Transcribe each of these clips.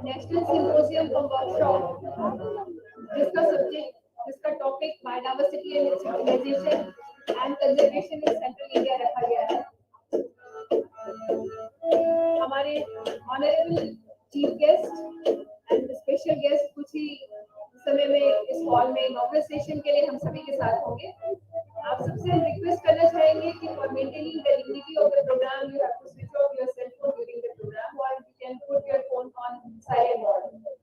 National Symposium Cum workshop. जिसका subject, जिसका topic biodiversity and its utilization and conservation in Central India रखा गया है. हमारे honorable chief guest and special guest कुछ ही समय में इस हॉल में इनॉग्रेशन सेशन के लिए हम सभी के साथ होंगे. आप सबसे हम रिक्वेस्ट करना चाहेंगे कि for maintaining the dignity of the program, you have to switch off your cell phone during the program, or you can put your phone on silent mode.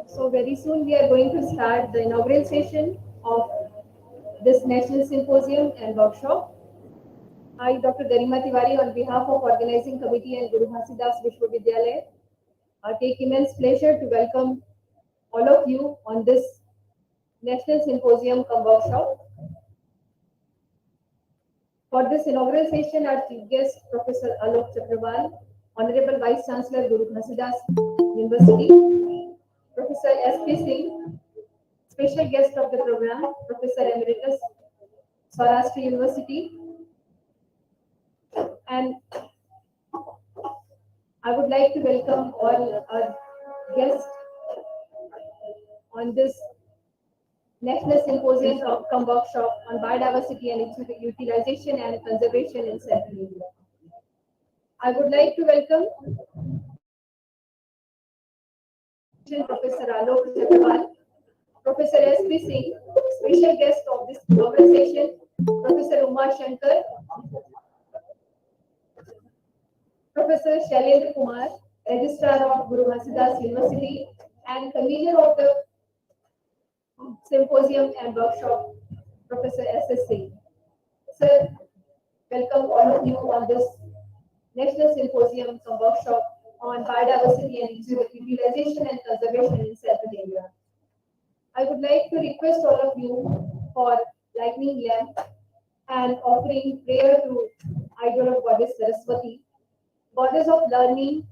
So very soon we are going to start the inaugural session of this National Symposium and Workshop. I, Dr. Garima Tiwari, on behalf of Organizing Committee and Guru Ghasidas Vishwavidyalaya, take immense pleasure to welcome all of you on this National Symposium Cum Workshop. For this inaugural session, our chief guest, Professor Alok Chakraval, Honorable Vice Chancellor, Guru Ghasidas University, Professor S.P. Singh, special guest of the program, Professor Emeritus, Saurashtra University, and I would like to welcome all our guests on this National Symposium Cum workshop on biodiversity and its utilization and conservation in Central India. I would like to welcome Professor Alok Chakraval, Professor S.P. Singh, special guest of this conversation, Professor Uma Shankar, Professor Shailendra Kumar, Registrar of Guru Ghasidas University and convener of the Symposium and Workshop, Professor S.S. Singh. Sir, welcome all of you on this National Symposium Cum workshop on biodiversity and its utilization and conservation in Central India. I would like to request all of you for lighting lamp and offering prayer to idol of Goddess Saraswati, Goddess of learning,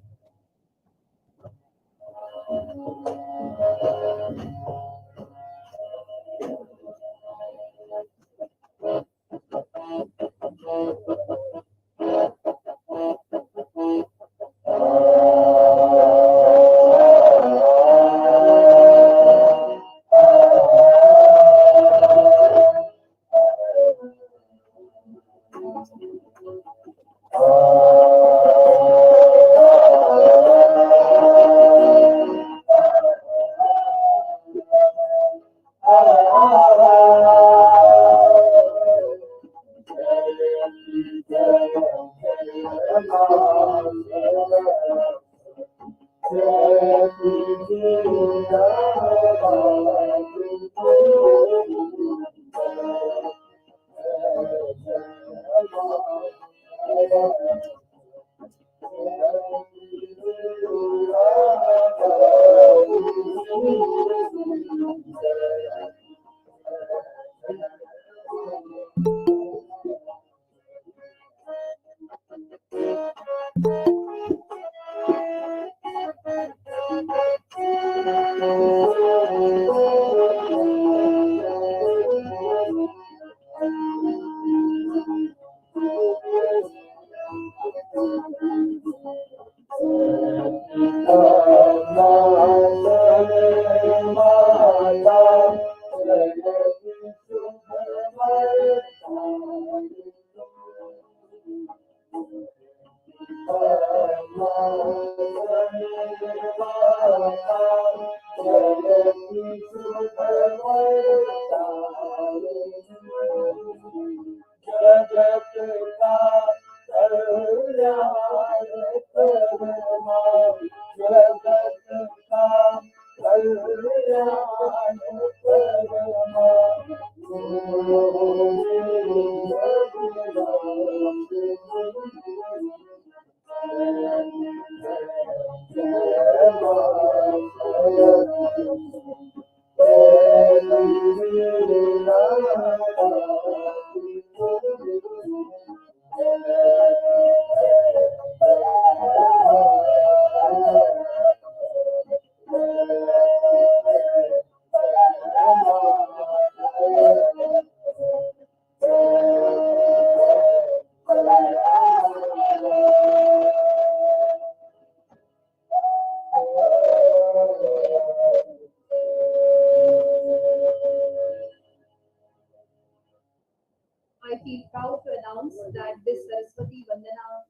I feel proud to announce that this Saraswati Vandana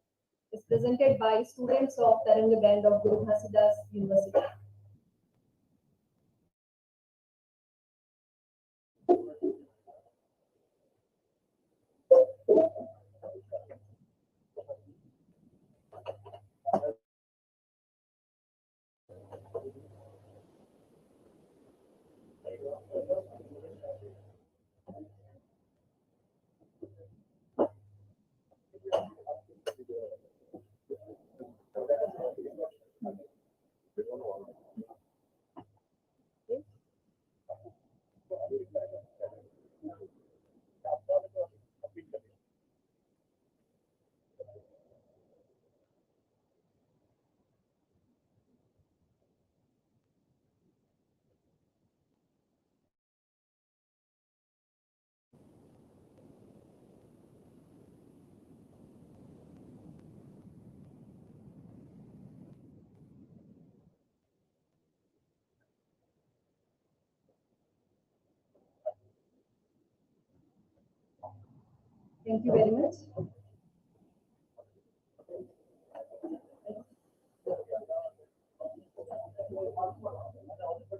is presented by students of Taranga Band of Guru Ghasidas University. Thank you very much.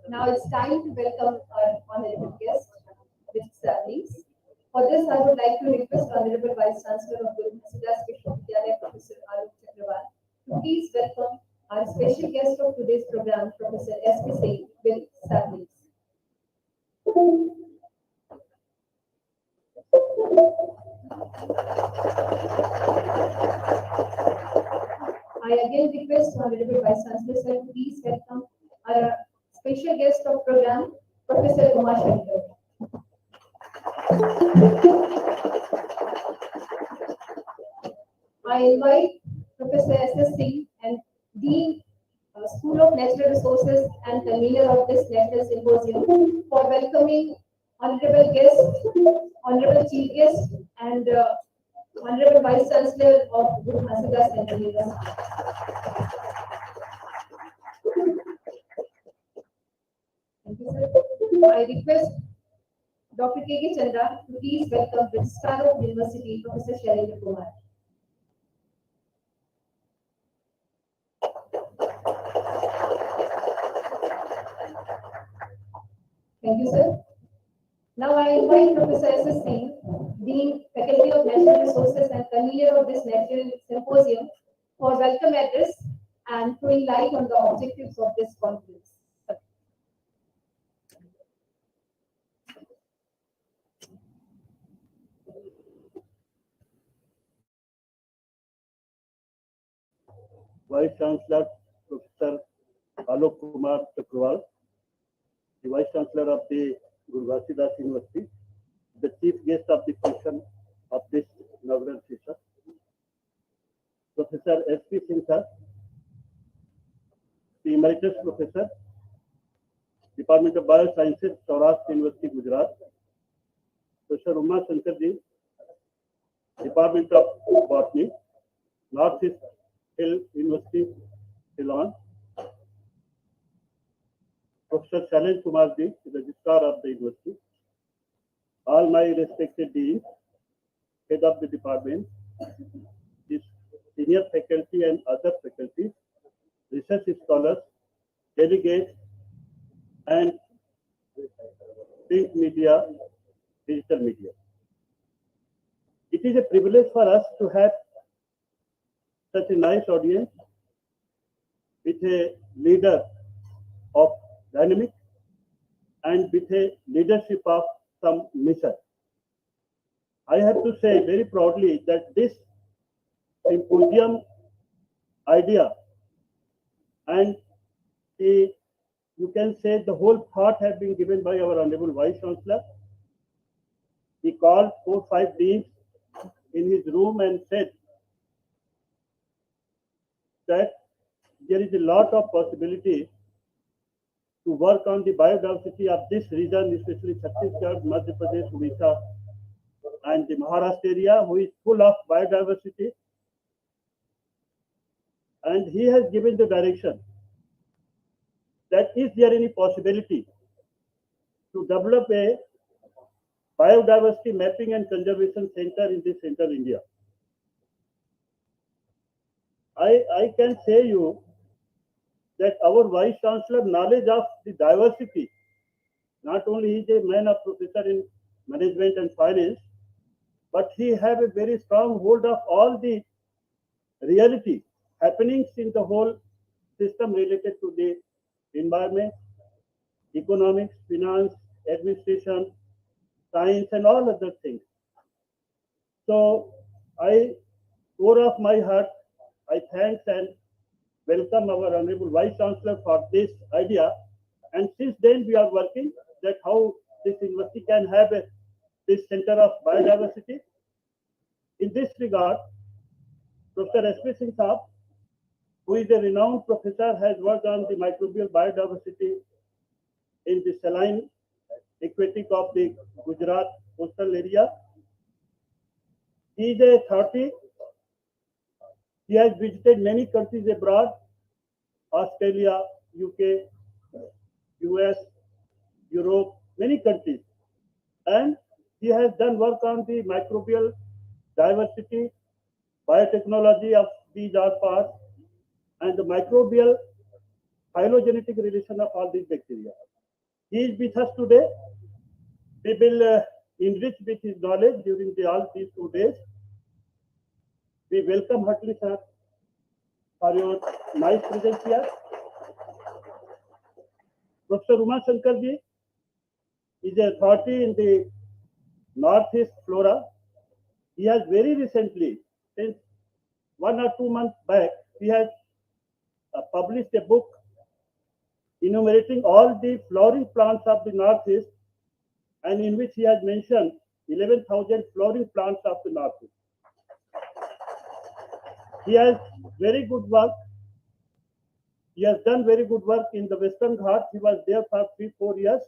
Now it's time to welcome our honorable guest with ceremonies. For this, I would like to request Honorable Vice Chancellor of Guru Siddhas Vishwavidyalaya, Professor Alok Chakrawal, to please welcome our special guest of today's program, Professor S.P. Singh, with ceremonies. I again request Honorable Vice Chancellor sir, please welcome our special guest of program, Professor Kumar Shankar. I invite Professor S.S. Singh and Dean School of Natural Resources and convener of this National Symposium for welcoming Honorable guest, Honorable Chief Guest, and Honorable Vice Chancellor of Guru Siddhas Central University. Thank you, sir. I request Dr. K.K. Chandra to please welcome Registrar of University, Professor Shailendra Kumar. Thank you, sir. Now I invite Professor S.S. Singh, Dean, Faculty of Natural Resources and convener of this National Symposium, for welcome address and throwing light on the objectives of this conference. Vice Chancellor Professor Alok Kumar Chakrawal, the Vice Chancellor of the Guru Siddhas University, the Chief Guest of the function of this inaugural session, Professor S.P. Singh sir, the Emeritus Professor, Department of Biosciences, Saurashtra University, Gujarat, Professor Uma Shankar ji, Department of Botany, North East Hill University, Ceylon, Professor Shailendra Kumar ji, Registrar of the University, all my respected deans, head of the department, the senior faculty and other faculties, research scholars, delegates, and print media, digital media. It is a privilege for us to have such a nice audience with a leader of dynamic and with a leadership of some mission. I have to say very proudly that this symposium idea and you can say the whole thought has been given by our Honorable Vice Chancellor. He called 4-5 deans in his room and said that there is a lot of possibility to work on the biodiversity of this region, especially Chhattisgarh, Madhya Pradesh, Odisha, and the Maharashtra area, who is full of biodiversity. And he has given the direction that is there any possibility to develop a biodiversity mapping and conservation center in this central India. I can say you that our Vice Chancellor knowledge of the diversity, not only he is a man of professor in management and finance, but he have a very strong hold of all the reality happenings in the whole system related to the environment, economics, finance, administration, science, and all other things. So core of my heart, I thank and welcome our Honorable Vice Chancellor for this idea. And since then we are working that how this university can have this center of biodiversity. In this regard, Professor S.P. Singh Saab, who is a renowned professor, has worked on the microbial biodiversity in the saline aquatic of the Gujarat coastal area. He is a 30. He has visited many countries abroad, Australia, UK, US, Europe, many countries. And he has done work on the microbial diversity, biotechnology of these are parts, and the microbial phylogenetic relation of all these bacteria. He is with us today. We will enrich with his knowledge during all these 2 days. We welcome heartily, sir, for your nice presence here. Professor Uma Shankar ji is an authority in the Northeast flora. He has very recently, since 1 or 2 months back, he has published a book enumerating all the flowering plants of the Northeast, and in which he has mentioned 11,000 flowering plants of the Northeast. He has very good work. He has done very good work in the Western Ghats. He was there for 3-4 years.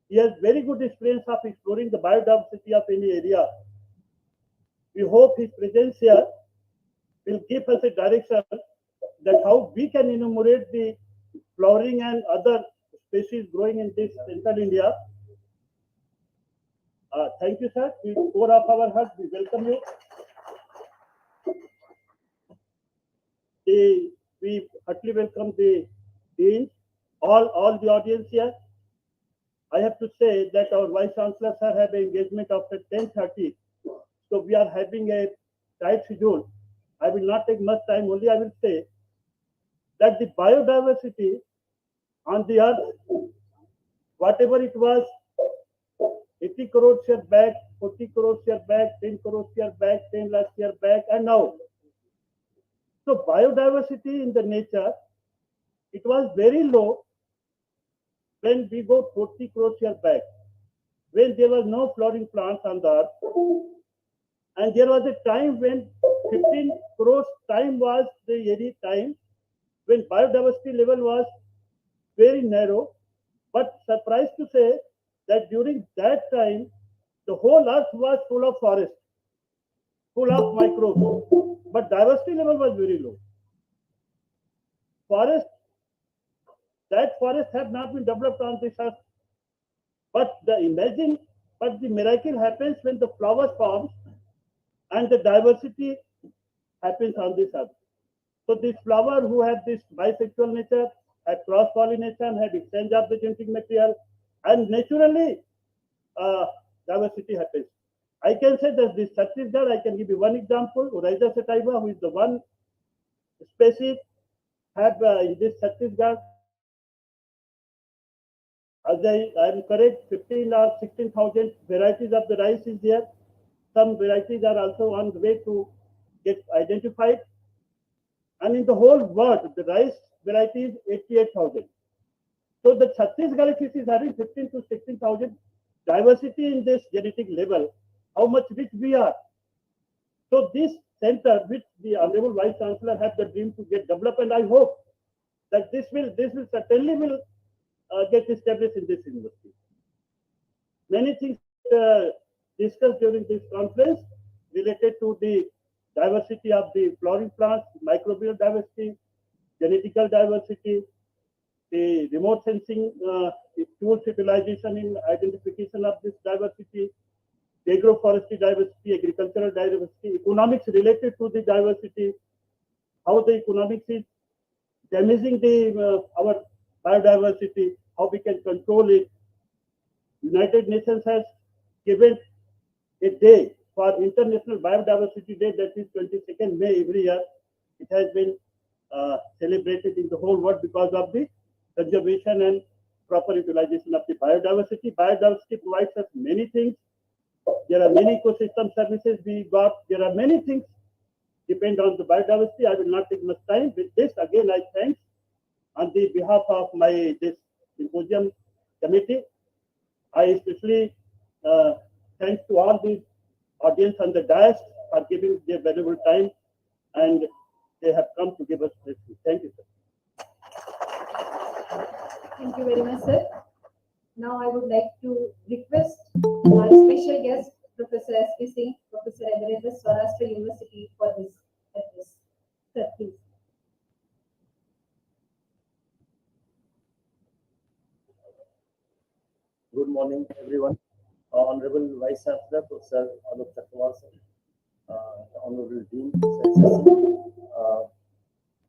He has very good experience of exploring the biodiversity of any area. We hope his presence here will give us a direction that how we can enumerate the flowering and other species growing in this central India. Thank you, sir. We pour off our hearts. We welcome you. We heartily welcome the deans, all the audience here. I have to say that our Vice Chancellor sir have an engagement after 10:30. So we are having a tight schedule. I will not take much time, only I will say that the biodiversity on the earth, whatever it was 80 crores years back, 40 crores years back, 10 crores years back, 10 lakh years back, and now. So biodiversity in the nature, it was very low when we go 40 crores years back, when there was no flowering plants on the earth. And there was a time when 15 crores time was the very time when biodiversity level was very narrow. But surprised to say that during that time, the whole earth was full of forest, full of microbes, but diversity level was very low. That forest have not been developed on this earth. But the miracle happens when the flowers forms and the diversity happens on this earth. So this flower who have this bisexual nature, had cross-pollination, had exchange of the genetic material, and naturally diversity happens. I can say that this Chhattisgarh, I can give you one example, Oryza sativa, who is the one species have in this Chhattisgarh, as I am correct, 15 or 16,000 varieties of the rice is there. Some varieties are also on the way to get identified. And in the whole world, the rice variety is 88,000. So the Chhattisgarh, if it is having 15 to 16,000 diversity in this genetic level, how much rich we are. So this center, which the Honorable Vice Chancellor had the dream to get developed, and I hope that this will certainly get established in this university. Many things discussed during this conference related to the diversity of the flowering plants, microbial diversity, genetical diversity, the remote sensing tools utilization in identification of this diversity, the agroforestry diversity, agricultural diversity, economics related to the diversity, how the economics is damaging our biodiversity, how we can control it. United Nations has given a day for International Biodiversity Day, that is 22nd May every year. It has been celebrated in the whole world because of the conservation and proper utilization of the biodiversity. Biodiversity provides us many things. There are many ecosystem services we got. There are many things depend on the biodiversity. I will not take much time. With this, again, I thank on the behalf of this symposium committee. I especially thanks to all the audience on the dais for giving their valuable time, and they have come to give us this. Thank you, sir. Thank you very much, sir. Now I would like to request our special guest, Professor S.P. Singh, Professor Emeritus, Saurashtra University, for this address. Sir, please. Good morning, everyone. Honorable Vice Chancellor, Professor Alok Chakravarti, Honorable Dean, SSC,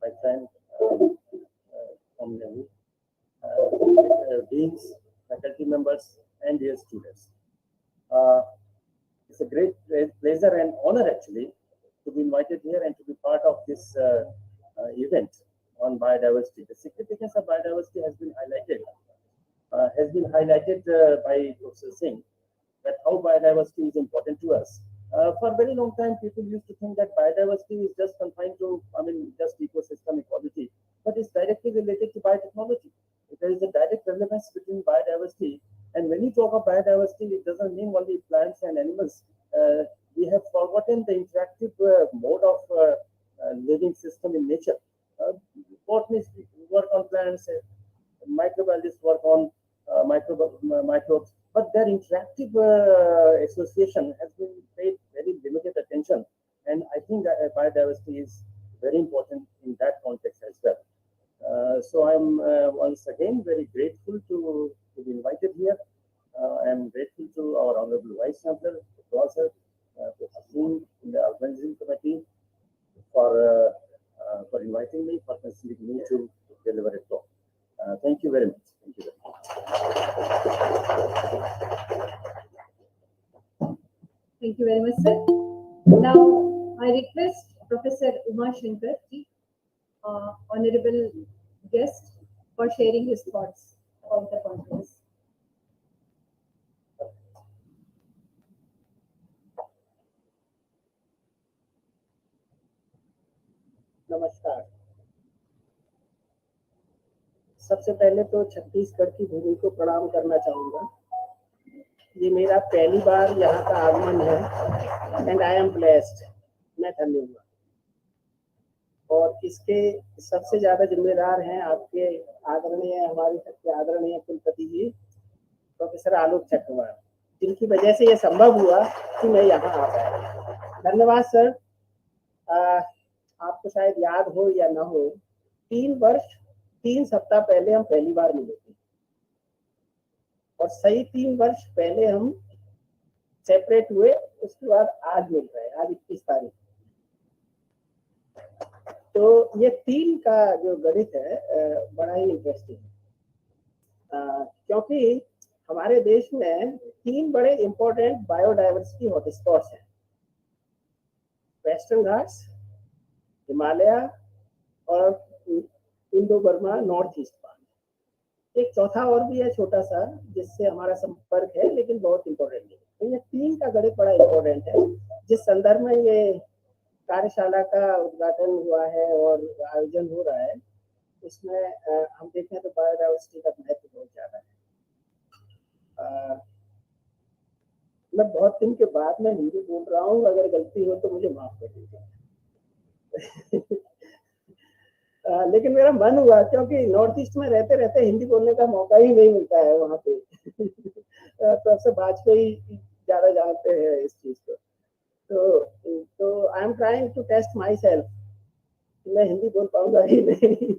my friend from Nehru, deans, faculty members, and dear students. It's a great pleasure and honor actually to be invited here and to be part of this event on biodiversity. The significance of biodiversity has been highlighted by Professor Singh, that how biodiversity is important to us. For a very long time, people used to think that biodiversity is just confined to, just ecosystem equality, but it's directly related to biotechnology. There is a direct relevance between biodiversity, and when you talk of biodiversity, it doesn't mean only plants and animals. We have forgotten the interactive mode of living system in nature. Botanists work on plants, microbiologists work on microbes, but their interactive association has been paid very limited attention, and I think that biodiversity is very important in that context as well. So I'm once again very grateful to be invited here. I'm grateful to our Honorable Vice Chancellor, Professor Hasim, in the organizing committee for inviting me, for considering me to deliver a talk. Thank you very much. Thank you very much. Thank you very much, sir. Now, I request Professor Uma Shankar, honorable guest, for sharing his thoughts about the conference. नमस्कार। सबसे पहले तो छत्तीसगढ़ की भूमि को प्रणाम करना चाहूँगा। ये मेरा पहली बार यहाँ का आगमन है एंड आई एम ब्लेस्ड। मैं धन्य हुआ, और इसके सबसे ज़्यादा जिम्मेदार हैं आपके आदरणीय, हमारे सबके आदरणीय कुलपति जी प्रोफेसर आलोक चक्रवर्ती, जिनकी वजह से ये संभव हुआ कि मैं यहाँ आ पाया। धन्यवाद सर। आपको शायद याद हो या ना हो, 3 सप्ताह पहले हम पहली बार मिले थे, और सही 3 वर्ष पहले हम सेपरेट हुए। उसके बाद आज मिल रहे हैं, आज 21 तारीख। तो ये 3 का जो गणित है बड़ा ही इंटरेस्टिंग है, क्योंकि हमारे देश में 3 बड़े इंपॉर्टेंट बायोडाइवर्सिटी हॉटस्पॉट्स हैं: वेस्टर्न घाट्स, हिमालय और Indo Burma north east part. एक चौथा और भी है छोटा सा, जिससे हमारा संपर्क है, लेकिन बहुत इंपॉर्टेंट है। तो ये 3 का गणित बड़ा इंपॉर्टेंट है। जिस संदर्भ में ये कार्यशाला का उद्घाटन हुआ है और आयोजन हो रहा है, उसमें हम देखें तो बायोडाइवर्सिटी का महत्व बहुत ज्यादा है। मैं बहुत दिन के बाद में हिंदी बोल रहा हूँ, अगर गलती हो तो मुझे माफ कर दीजिए। लेकिन मेरा मन हुआ, क्योंकि नॉर्थ ईस्ट में रहते रहते हिंदी बोलने का मौका ही नहीं मिलता है वहाँ पे। प्रोफेसर वाजपेयी ज्यादा जानते हैं इस चीज को। तो I am trying to test myself, मैं हिंदी बोल पाऊंगा ही नहीं।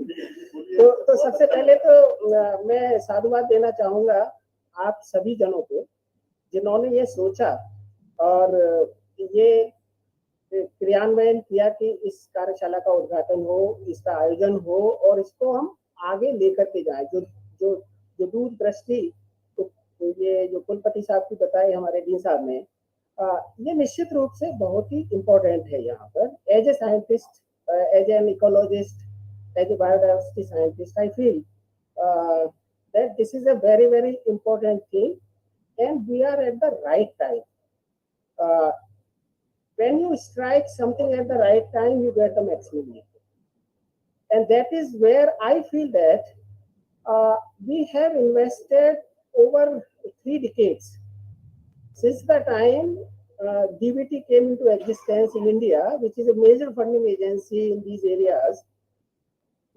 तो सबसे पहले तो मैं साधुवाद देना चाहूंगा आप सभी जनों को, जिन्होंने ये सोचा और ये क्रियान्वयन किया कि इस कार्यशाला का उद्घाटन हो, इसका आयोजन हो, और इसको हम आगे लेकर के जाए। जो दूरदृष्टि तो ये जो कुलपति साहब की बताई हमारे डीन साहब ने, ये निश्चित रूप से बहुत ही इम्पोर्टेंट है यहाँ पर। As a scientist, as an ecologist, as a biodiversity scientist, I feel that this is a very, very important thing, and we are at the right time. When you strike something at the right time, you get the maximum benefit. And that is where I feel that we have invested over 3 decades. Since the time DBT came into existence in India, which is a major funding agency in these areas,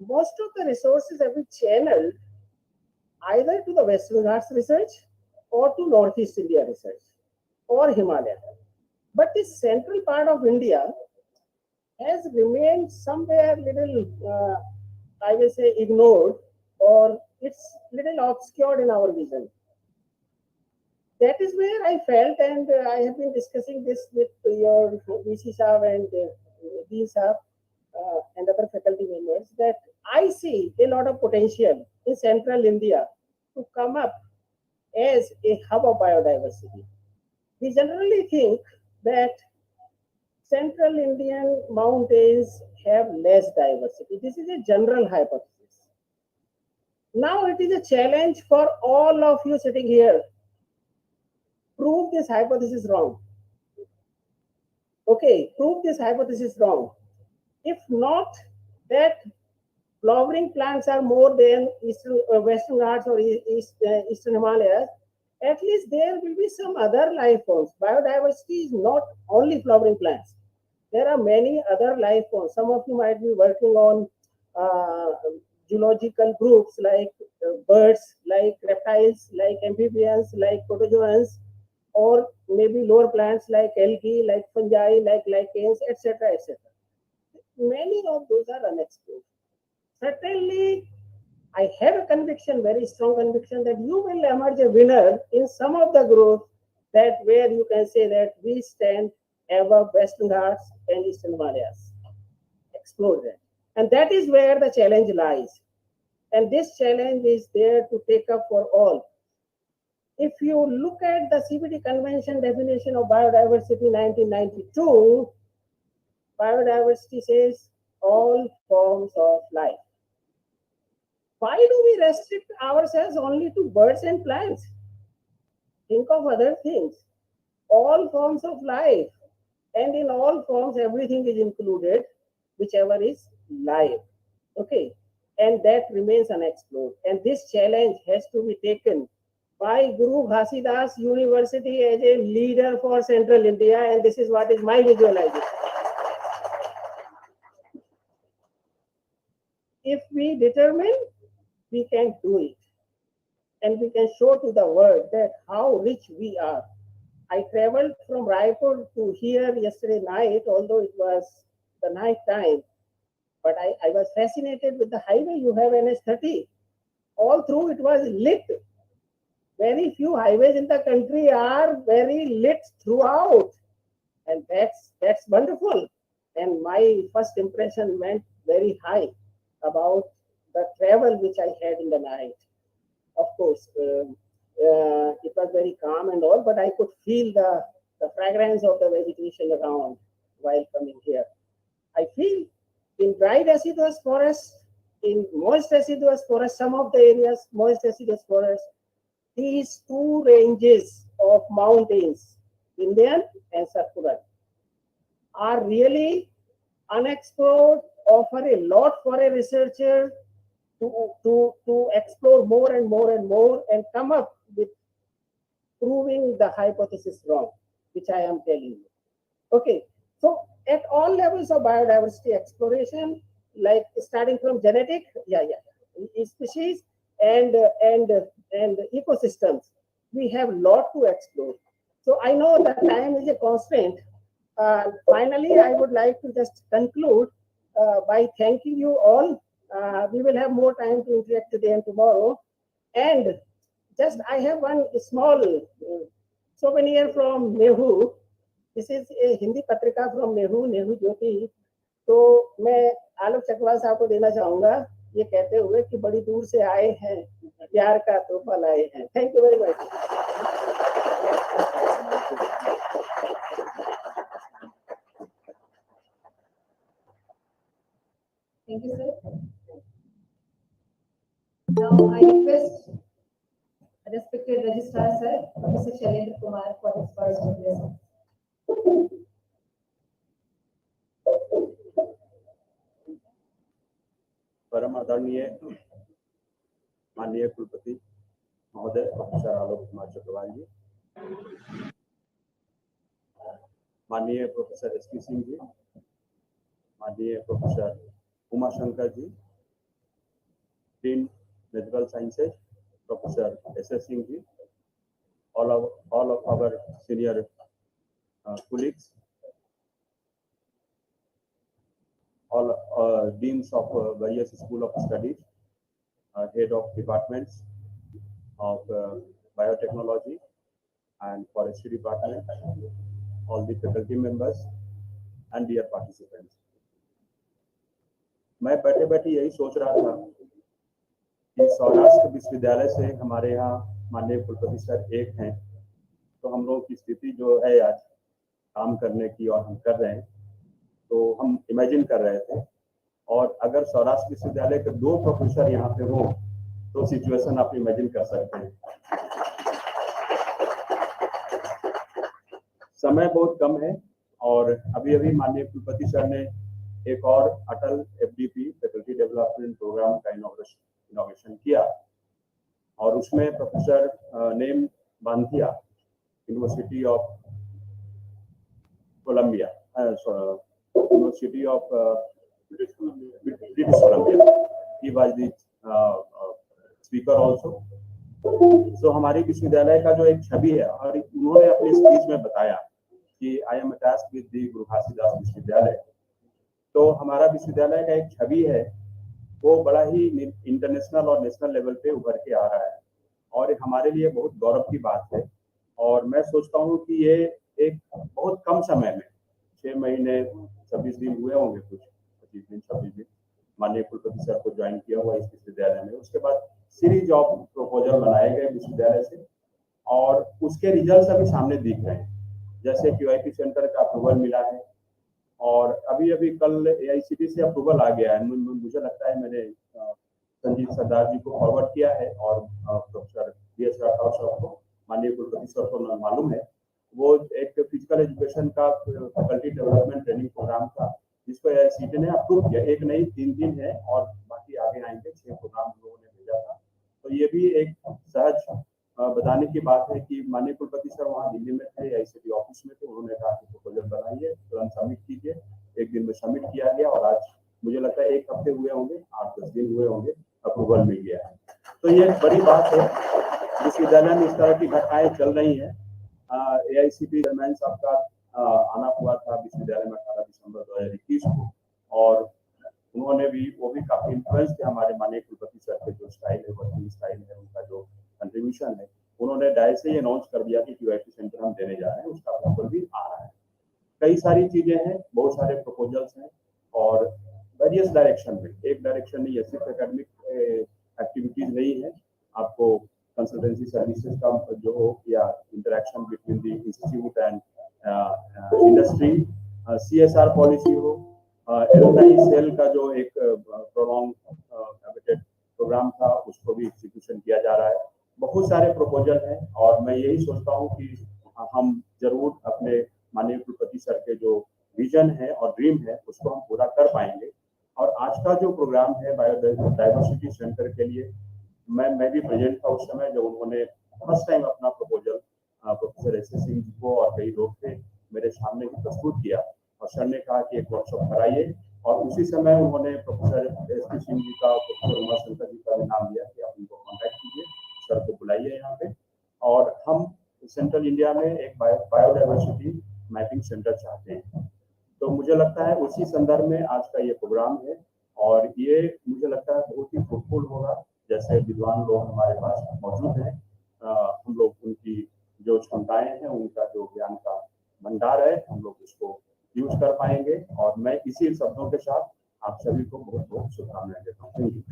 most of the resources have been channeled either to the Western Ghats research or to Northeast India research or Himalaya. But this central part of India has remained somewhere little, I will say, ignored, or it's little obscured in our vision. that is where I felt, and I have been discussing this with your VC Saab and Dean Saab and other faculty members, that I see a lot of potential in central India to come up as a hub of biodiversity. We generally think that central Indian mountains have less diversity. This is a general hypothesis. Now it is a challenge for all of you sitting here. Prove this hypothesis wrong. Okay, prove this hypothesis wrong. If not that flowering plants are more than Western Ghats or Eastern Himalayas, at least there will be some other life forms. Biodiversity is not only flowering plants. There are many other life forms. Some of you might be working on zoological groups like birds, like reptiles, like amphibians, like protozoans, or maybe lower plants like algae, like fungi, like lichens, etc., etc. Many of those are unexplored. Certainly, I have a conviction, very strong conviction, that you will emerge a winner in some of the groups that where you can say that we stand above Western Ghats and Eastern Himalayas. Explore that. And that is where the challenge lies. And this challenge is there to take up for all. If you look at the CBD Convention definition of biodiversity 1992, biodiversity says all forms of life. Why do we restrict ourselves only to birds and plants? Think of other things. All forms of life, and in all forms, everything is included, whichever is live. Okay, and that remains unexplored. And this challenge has to be taken by Guru Ghasidas University as a leader for Central India, and this is what is my visualization. If we determine, we can do it. And we can show to the world that how rich we are. I traveled from Raipur to here yesterday night, although it was the night time. But I was fascinated with the highway. You have NH30. All through it was lit. Very few highways in the country are very lit throughout. And that's wonderful. And my first impression went very high about the travel which I had in the night. Of course, it was very calm and all, but I could feel the fragrance of the vegetation around while coming here. I feel in dry deciduous forests, in moist deciduous forests, some of the areas, moist deciduous forests, these two ranges of mountains, Indian and Satpuran, are really unexplored, offer a lot for a researcher to explore more and more and more and come up with proving the hypothesis wrong, which I am telling you. Okay, so at all levels of biodiversity exploration, like starting from genetic, species and ecosystems, we have a lot to explore. So I know that time is a constraint. Finally, I would like to just conclude by thanking you all. We will have more time to interact today and tomorrow. And just I have one small souvenir from Nehu. This is a Hindi patrika from Nehu Jyoti. तो मैं आलोक चकवाल साहब को देना चाहूंगा ये कहते हुए कि बड़ी दूर से आए हैं प्यार का तोहफा लाए हैं. Thank you very much. Thank you, sir. Now I request respected Registrar Sir, Mr. Shailendra Kumar, for his first address. परम आदरणीय माननीय कुलपति महोदय प्रोफेसर आलोक कुमार चक्रवाल जी, माननीय प्रोफेसर एसपी सिंह जी, माननीय professor Umashankar ji, dean medical sciences professor S Singh ji, all of our senior colleagues, all deans of various school of studies, head of departments of biotechnology, and Forestry Department, all the faculty members and dear participants. मैं बैठे बैठे यही सोच रहा था कि सौराष्ट्र विश्वविद्यालय से हमारे यहाँ माननीय कुलपति सर एक हैं, तो हम लोगों की स्थिति जो है आज काम करने की और हम कर रहे हैं, तो हम इमेजिन कर रहे थे, और अगर सौराष्ट्र विश्वविद्यालय के 2 प्रोफेसर यहाँ पे हों तो सिचुएशन आप इमेजिन कर सकते हैं। समय बहुत कम है और अभी अभी माननीय कुलपति सर ने एक और Atal FDP faculty development programme का इनोवेशन किया, और उसमें professor Nem Banthia, university of Columbia, university of British Columbia, he was the speaker also. So हमारी विश्वविद्यालय का जो एक छवि है, और उन्होंने अपनी स्पीच में बताया कि I am attached with the गुरु घासीदास विश्वविद्यालय, तो हमारा विश्वविद्यालय का एक छवि है वो बड़ा ही इंटरनेशनल और नेशनल लेवल पे उभर के आ रहा है, और हमारे लिए बहुत गौरव की बात है। और मैं सोचता हूँ कि ये एक बहुत कम समय में 6 महीने 26 दिन हुए होंगे, कुछ 25 दिन 26 दिन माननीय कुलपति सर को ज्वाइन किया हुआ इस विश्वविद्यालय में। उसके बाद सीरीज ऑफ प्रपोजल बनाए गए विश्वविद्यालय से, और उसके रिजल्ट अभी सामने दिख रहे हैं, जैसे QIP सेंटर का अप्रूवल मिला है, और अभी अभी कल AICT से अप्रूवल आ गया है। मुझे लगता है मैंने संजीव सरदार जी को फॉरवर्ड किया है, और प्रोफेसर BS राठौर साहब को, माननीय कुलपति सर को मालूम है, वो एक फिजिकल एजुकेशन का फैकल्टी डेवलपमेंट ट्रेनिंग प्रोग्राम था, जिसको AICT ने अप्रूव किया। एक नहीं 3 है, और बाकी आगे आएंगे। 6 प्रोग्राम हम लोगों ने भेजा था। तो ये भी एक सहज बताने की बात है कि माननीय कुलपति सर वहाँ दिल्ली में थे, AICT ऑफिस में थे, उन्होंने कहा कि प्रपोजल बनाइए, तुरंत सबमिट कीजिए। 1 दिन में सबमिट किया गया, और आज मुझे लगता है 1 हफ्ते हुए होंगे, 8-10 दिन हुए होंगे, अप्रूवल मिल गया है। तो ये बड़ी बात है। विश्वविद्यालय में इस तरह की घटनाएं चल रही हैं। AICT चेयरमैन साहब का आना हुआ था विश्वविद्यालय में 18 दिसंबर 2021 को, और उन्होंने भी, वो भी काफी इन्फ्लुएंस थे हमारे माननीय कुलपति सर के जो स्टाइल है, वर्किंग स्टाइल है, उनका जो कंट्रीब्यूशन है। उन्होंने डायरेक्ट से ये अनाउंस कर दिया कि QIP सेंटर हम देने जा रहे हैं, उसका प्रपोजल भी आ रहा है। कई सारी चीजें हैं, बहुत सारे प्रपोजल्स हैं, और वेरियस डायरेक्शन में, एक डायरेक्शन नहीं है, सिर्फ एकेडमिक एक्टिविटीज नहीं है, आपको कंसल्टेंसी सर्विसेज का जो हो, या interaction between the institute and industry, CSR policy हो, एलुमनाई सेल का जो एक प्रोलॉन्ग प्रोग्राम था, उसको भी एग्जीक्यूशन किया जा रहा है। बहुत सारे प्रपोजल हैं, और मैं यही सोचता हूँ कि हम जरूर अपने माननीय कुलपति सर के जो विजन है और ड्रीम है, उसको हम पूरा कर पाएंगे। और आज का जो प्रोग्राम है बायोडाइवर्सिटी सेंटर के लिए, मैं भी प्रेजेंट था उस समय जब उन्होंने फर्स्ट टाइम अपना proposal professor SS Singh ji को और कई लोग थे मेरे सामने ही प्रस्तुत किया, और सर ने कहा कि एक वर्कशॉप कराइए, और उसी समय उन्होंने प्रोफेसर SP सिंह जी का, प्रोफेसर उमाशंकर जी का भी नाम लिया कि आप उनको कॉन्टैक्ट कीजिए, सर को बुलाइए यहाँ पे, और हम सेंट्रल इंडिया में एक बायोडाइवर्सिटी मैपिंग सेंटर चाहते हैं। तो मुझे लगता है उसी संदर्भ में आज का ये प्रोग्राम है, और ये मुझे लगता है बहुत ही फ्रूटफुल होगा। जैसे विद्वान लोग हमारे पास मौजूद हैं, हम लोग उनकी जो क्षमताएं हैं, उनका जो ज्ञान का भंडार है, हम लोग उसको यूज कर पाएंगे। और मैं इसी शब्दों के साथ आप सभी को बहुत बहुत शुभकामनाएं देता हूँ। Thank you.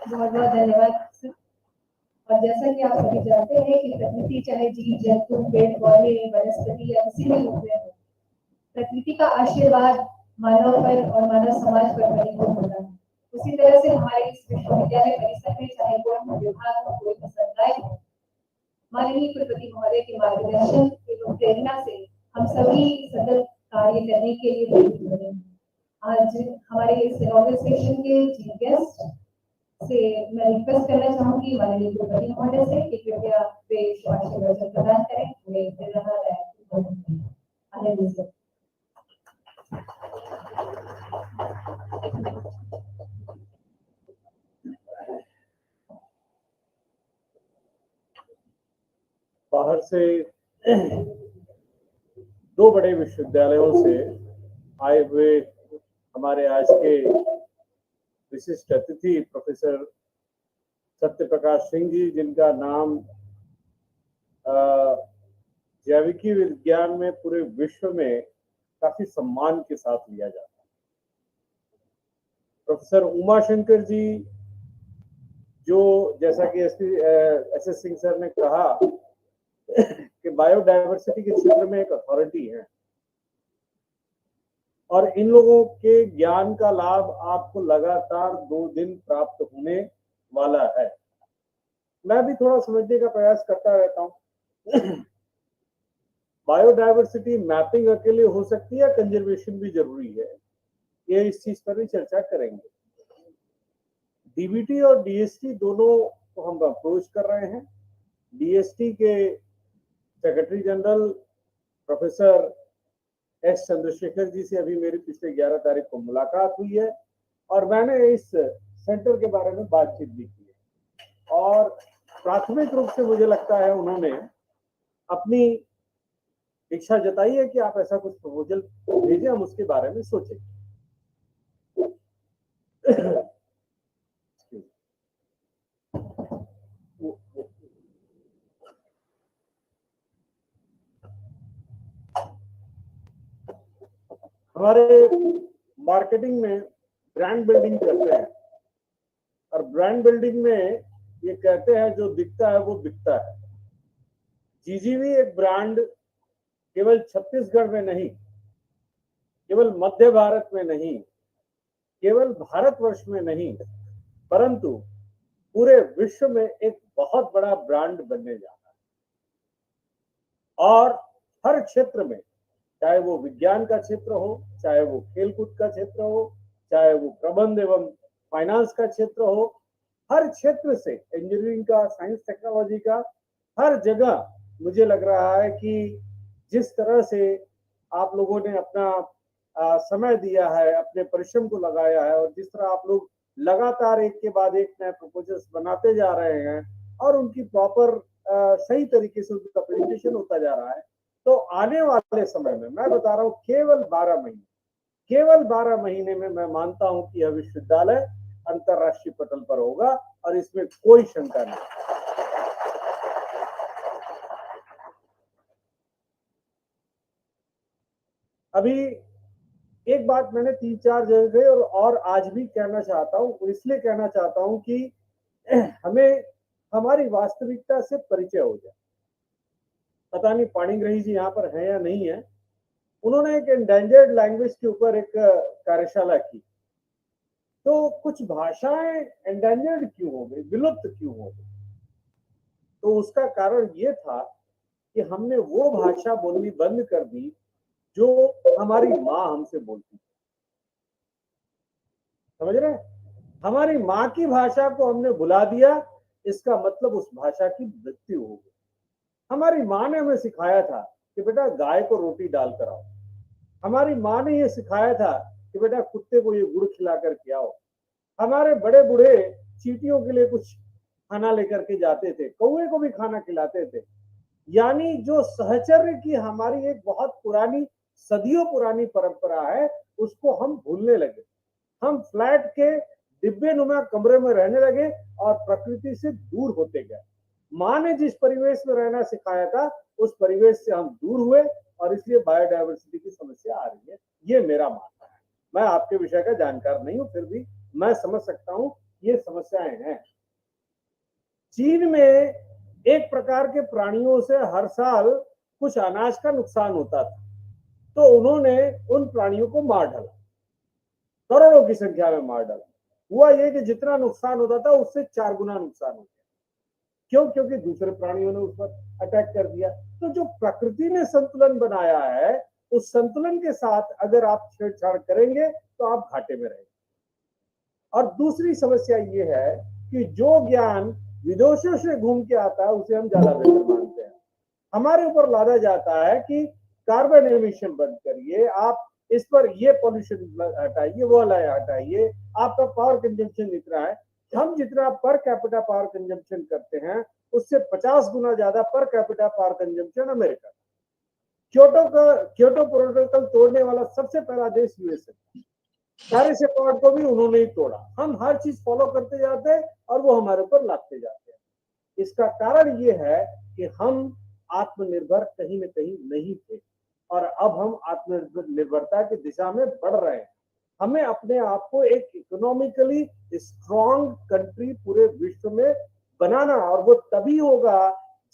बहुत बहुत धन्यवाद सर। और जैसा कि आप सभी जानते हैं कि प्रकृति चाहे जीव जंतु, पेड़ पौधे, वनस्पति या किसी भी रूप में हो, प्रकृति का आशीर्वाद मानव पर और मानव समाज पर परिपूर्ण होता है। उसी तरह से हमारे इस विश्वविद्यालय परिसर में चाहे कोई विभाग हो, कोई संकाय हो, माननीय कुलपति महोदय के मार्गदर्शन एवं प्रेरणा से हम सभी सतत कार्य करने के लिए प्रेरित हो रहे हैं। आज हमारे इस इनॉग्रेशन के चीफ गेस्ट से मैं रिक्वेस्ट करना चाहूंगी माननीय कुलपति महोदय से कि कृपया वे आशीर्वचन प्रदान करें। हमें प्रेरणा है। बाहर से 2 बड़े विश्वविद्यालयों से आए हुए हमारे आज के विशिष्ट अतिथि प्रोफेसर सत्य प्रकाश सिंह जी, जिनका नाम जैविकी विज्ञान में पूरे विश्व में काफी सम्मान के साथ लिया जाता है। प्रोफेसर उमा शंकर जी, जो जैसा कि एस एस सिंह सर ने कहा कि बायोडायवर्सिटी के क्षेत्र में एक अथॉरिटी है, और इन लोगों के ज्ञान का लाभ आपको लगातार 2 दिन प्राप्त होने वाला है। मैं भी थोड़ा समझने का प्रयास करता रहता हूँ। बायोडायवर्सिटी मैपिंग अकेले हो सकती है, कंजर्वेशन भी जरूरी है, ये इस चीज पर भी चर्चा करेंगे। डीबीटी और डीएसटी दोनों को हम अप्रोच कर रहे हैं। डीएसटी के secretary general professor S Chandrashekhar ji से अभी मेरी पिछले 11 तारीख को मुलाकात हुई है, और मैंने इस सेंटर के बारे में बातचीत भी की है, और प्राथमिक रूप से मुझे लगता है उन्होंने अपनी इच्छा जताई है कि आप ऐसा कुछ प्रपोजल भेजें, हम उसके बारे में सोचें। हमारे मार्केटिंग में ब्रांड बिल्डिंग करते हैं, और ब्रांड बिल्डिंग में ये कहते हैं जो दिखता है वो बिकता है। जीजीवी एक ब्रांड केवल छत्तीसगढ़ में नहीं, केवल मध्य भारत में नहीं, केवल भारतवर्ष में नहीं, परंतु पूरे विश्व में एक बहुत बड़ा ब्रांड बनने जा रहा है। और हर क्षेत्र में, चाहे वो विज्ञान का क्षेत्र हो, चाहे वो खेलकूद का क्षेत्र हो, चाहे वो प्रबंध एवं फाइनेंस का क्षेत्र हो, हर क्षेत्र से, इंजीनियरिंग का, साइंस टेक्नोलॉजी का, हर जगह मुझे लग रहा है कि जिस तरह से आप लोगों ने अपना समय दिया है, अपने परिश्रम को लगाया है, और जिस तरह आप लोग लगातार एक के बाद एक नए प्रपोजल्स बनाते जा रहे हैं, और उनकी प्रॉपर सही तरीके से उनका प्रेजेंटेशन होता जा रहा है, तो आने वाले समय में मैं बता रहा हूँ केवल 12 महीने में मैं मानता हूं कि यह विश्वविद्यालय अंतरराष्ट्रीय पटल पर होगा, और इसमें कोई शंका नहीं। अभी एक बात मैंने 3-4 जगह और आज भी कहना चाहता हूं, इसलिए कहना चाहता हूं कि हमें हमारी वास्तविकता से परिचय हो जाए। पता नहीं पाणिग्रही जी यहाँ पर हैं या नहीं है, उन्होंने एक एंडेंजर्ड लैंग्वेज के ऊपर एक कार्यशाला की। तो कुछ भाषाएं एंडेंजर्ड क्यों हो गई, विलुप्त क्यों हो गई? तो उसका कारण ये था कि हमने वो भाषा बोलनी बंद कर दी जो हमारी माँ हमसे बोलती थी। समझ रहे हैं? हमारी माँ की भाषा को हमने भुला दिया, इसका मतलब उस भाषा की मृत्यु हो गई। हमारी माँ ने हमें सिखाया था कि बेटा गाय को रोटी डाल कर आओ। हमारी माँ ने ये सिखाया था कि बेटा कुत्ते को ये गुड़ खिला कर के आओ। हमारे बड़े बूढ़े चींटियों के लिए कुछ खाना लेकर के जाते थे, कौवे को भी खाना खिलाते थे। यानी जो सहचर्य की हमारी एक बहुत पुरानी, सदियों पुरानी परंपरा है, उसको हम भूलने लगे। हम फ्लैट के डिब्बे नुमा कमरे में रहने लगे और प्रकृति से दूर होते गए। माँ ने जिस परिवेश में रहना सिखाया था, उस परिवेश से हम दूर हुए, और इसलिए बायोडायवर्सिटी की समस्या आ रही है। ये मेरा मानना है। मैं आपके विषय का जानकार नहीं हूं, फिर भी मैं समझ सकता हूं ये समस्याएं हैं। चीन में एक प्रकार के प्राणियों से हर साल कुछ अनाज का नुकसान होता था, तो उन्होंने उन प्राणियों को मार डाला, करोड़ों की संख्या में मार डाला। हुआ ये कि जितना नुकसान होता था उससे 4 गुना नुकसान हो गया। क्यों? क्योंकि दूसरे प्राणियों ने उस पर अटैक कर दिया। तो जो प्रकृति ने संतुलन बनाया है, उस संतुलन के साथ अगर आप छेड़छाड़ करेंगे तो आप घाटे में रहेंगे। और दूसरी समस्या ये है कि जो ज्ञान विदेशों से घूम के आता है, उसे हम ज्यादा बेहतर मानते हैं। हमारे ऊपर लादा जाता है कि कार्बन एमिशन बंद करिए, आप इस पर ये पॉल्यूशन हटाइए, वो हटाइए, आपका पावर कंजम्पशन इतना है। हम जितना पर कैपिटा पावर कंजम्पशन करते हैं, उससे 50 गुना ज्यादा per capita power consumption America. Kyoto protocol तोड़ने वाला सबसे पहला देश यूएस है। पेरिस अकॉर्ड को भी उन्होंने ही तोड़ा। हम हर चीज फॉलो करते जाते हैं और वो हमारे ऊपर लादते जाते हैं। इसका कारण ये है कि हम आत्मनिर्भर कहीं न कहीं नहीं थे, और अब हम आत्मनिर्भरता की दिशा में बढ़ रहे हैं। हमें अपने आप को एक इकोनॉमिकली स्ट्रॉन्ग कंट्री पूरे विश्व में बनाना, और वो तभी होगा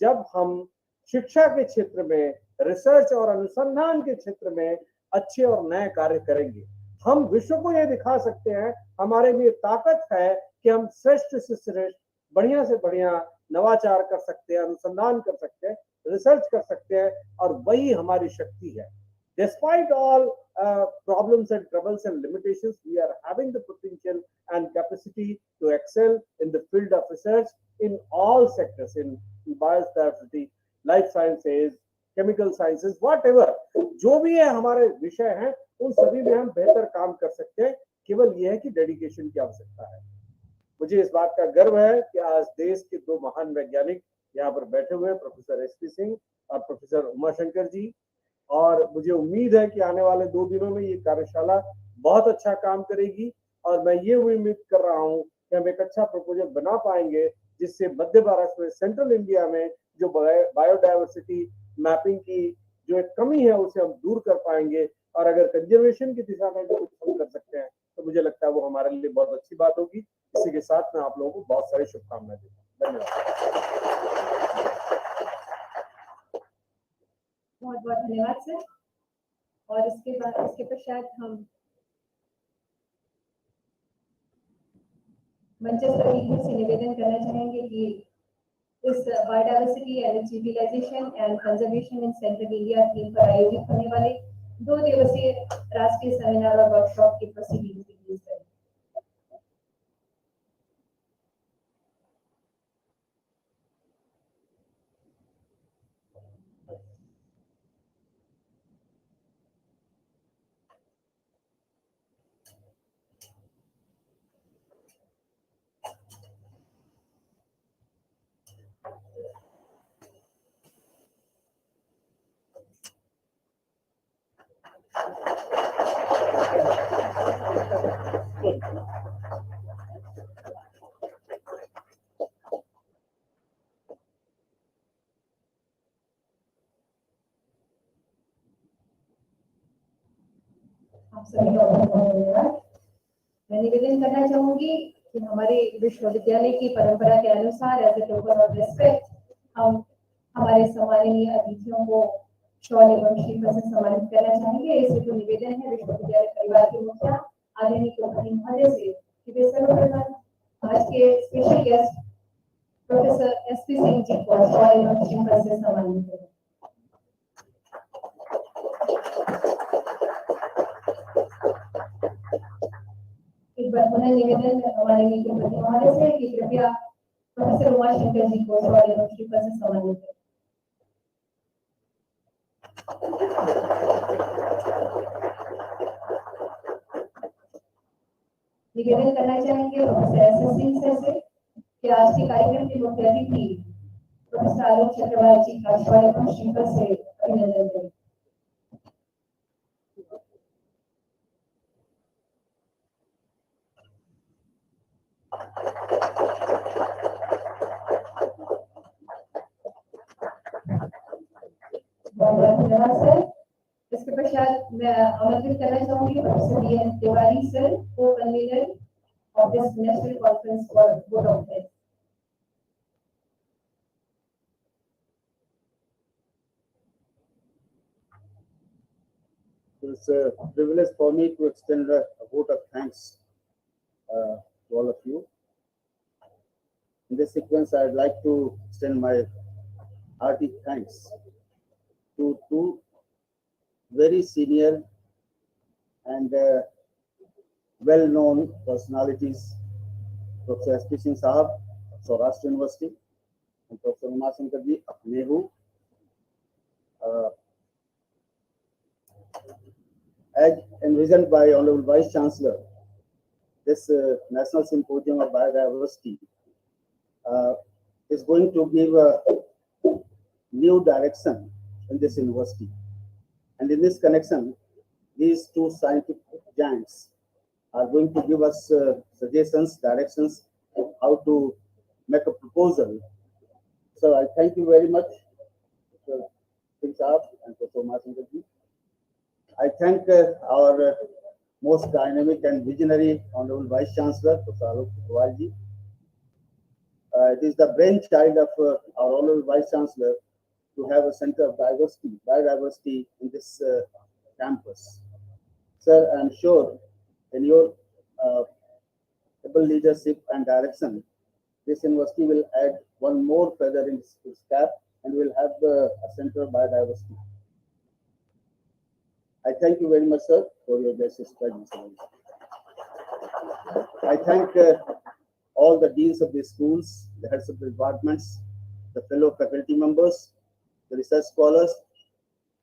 जब हम शिक्षा के क्षेत्र में, रिसर्च और अनुसंधान के क्षेत्र में अच्छे और नए कार्य करेंगे। हम विश्व को ये दिखा सकते हैं, हमारे लिए ताकत है कि हम श्रेष्ठ से श्रेष्ठ, बढ़िया से बढ़िया नवाचार कर सकते हैं, अनुसंधान कर सकते हैं, रिसर्च कर सकते हैं, और वही हमारी शक्ति है। Despite all problems and troubles and limitations, we are having the potential and capacity to excel in the field of research in all sectors, in biodiversity, life sciences, chemical sciences, whatever. जो भी है हमारे विषय हैं, उन सभी में हम बेहतर काम कर सकते हैं। केवल यह है कि डेडिकेशन की आवश्यकता है। मुझे इस बात का गर्व है कि आज देश के दो महान वैज्ञानिक यहाँ पर बैठे हुए हैं, प्रोफेसर एसपी सिंह और प्रोफेसर उमाशंकर जी, और मुझे उम्मीद है कि आने वाले 2 दिनों में ये कार्यशाला बहुत अच्छा काम करेगी, और मैं ये उम्मीद कर रहा हूँ कि हम एक अच्छा प्रपोजल बना पाएंगे, जिससे मध्य भारत में, सेंट्रल इंडिया में जो बायोडायवर्सिटी मैपिंग की जो एक कमी है उसे हम दूर कर पाएंगे, और अगर कंजर्वेशन की दिशा में जो कुछ हम कर सकते हैं तो मुझे लगता है वो हमारे लिए बहुत अच्छी बात होगी। इसी के साथ मैं आप लोगों को बहुत सारी शुभकामनाएं देता हूँ। धन्यवाद। बहुत बहुत धन्यवाद सर। और इसके पश्चात हम मैनचेस्टर से निवेदन करना चाहेंगे कि इस biodiversity and its utilisation and conservation in central India theme पर आयोजित होने वाले 2 दिवसीय राष्ट्रीय सेमिनार और वर्कशॉप की प्रोसीडिंग्स रिलीज करें। आप सभी का बहुत बहुत धन्यवाद। मैं निवेदन करना चाहूंगी कि हमारे विश्वविद्यालय की परंपरा के अनुसार as a token of respect हम हमारे सम्माननीय अतिथियों को शॉल एवं श्रीफल से सम्मानित करना चाहेंगे। इस हेतु निवेदन है विश्वविद्यालय परिवार के मुखिया आदरणीय कुलपति महोदय से कि वे सर्वप्रथम आज के special guest professor SP Singh ji को शॉल एवं श्रीफल से सम्मानित करें। एक बार पुनः निवेदन हमारे कुलपति महोदय से कि कृपया प्रोफेसर उमाशंकर जी को शॉल एवं श्रीफल से सम्मानित करें। निवेदन करना चाहेंगे प्रोफेसर एस सिंह सर से कि आज के कार्यक्रम के मुख्य अतिथि प्रोफेसर आलोक चक्रवर्ती जी का शॉल एवं श्रीफल से अभिनंदन करें। बहुत धन्यवाद सर। इसके पश्चात मैं आमंत्रित करना चाहूंगी प्रोफेसर बीएन तिवारी सर को convener of this national conference for board of health. It's a privilege for me to extend a vote of thanks to all of you. In this sequence, I'd like to extend my hearty thanks to 2 very senior and well-known personalities, Professor S.P. Singh Sahab, Saurashtra University, and Professor Umashankar ji of Nehu. As envisioned by Honorable Vice Chancellor, this National Symposium of Biodiversity is going to give a new direction in this university. And in this connection, these 2 scientific giants are going to give us suggestions, directions, how to make a proposal. So I thank you very much Dr. Singh Saab and Professor Masingaji. I thank our most dynamic and visionary Honorable Vice Chancellor, Professor Alok Pawalji. It is the brainchild of our Honorable Vice Chancellor to have a center of biodiversity in this campus. Sir, I am sure in your able leadership and direction, this university will add one more feather in its cap and will have a center of biodiversity. I thank you very much, sir, for your gracious presence. I thank all the deans of the schools, the heads of the departments, the fellow faculty members, the research scholars,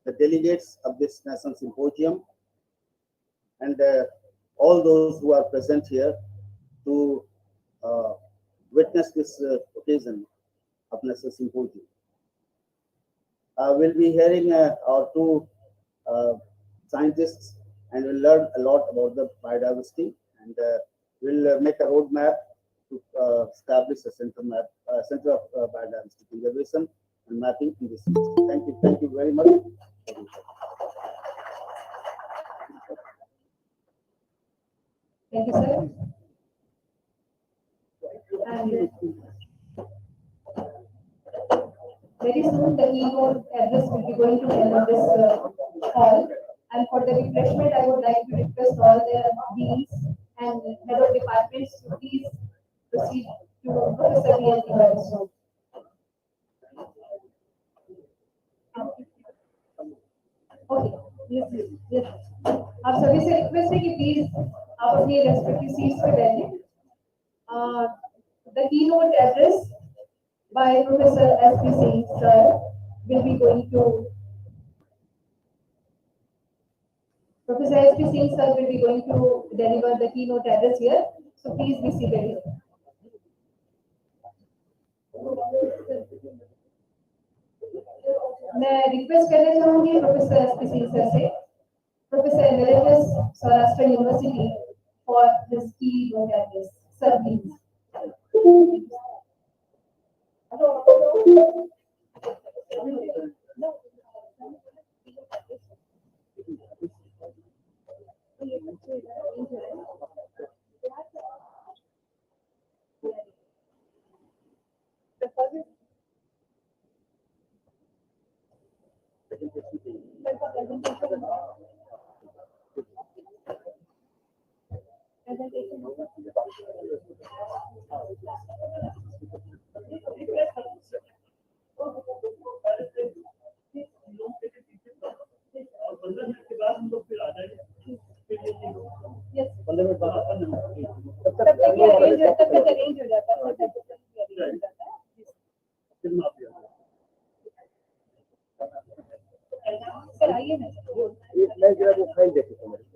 the delegates of this national symposium, and all those who are present here to witness this occasion of national symposium. We'll be hearing our two scientists, and we'll learn a lot about the biodiversity, and we'll make a roadmap to establish a center of biodiversity conservation and mapping in this university. Thank you very much. Thank you, sir. And very soon the keynote address will be going to end on this hall. And for the refreshment, I would like to request all the deans and head of departments to please proceed to Professor B.L. Okay, yes. आप सभी से request है कि please आप अपनी respective seats पे बैठें. The keynote address by Professor S.P. Singh sir will be going to Professor S.P. Singh sir will be going to deliver the keynote address here. So please be seated. मैं request करना चाहूंगी professor SP. Singh sir से, professor emeritus Saurashtra university for this keynote address. Sir, please. Sir आइए ना. मैं जरा वो file देखता हूँ मेरे को.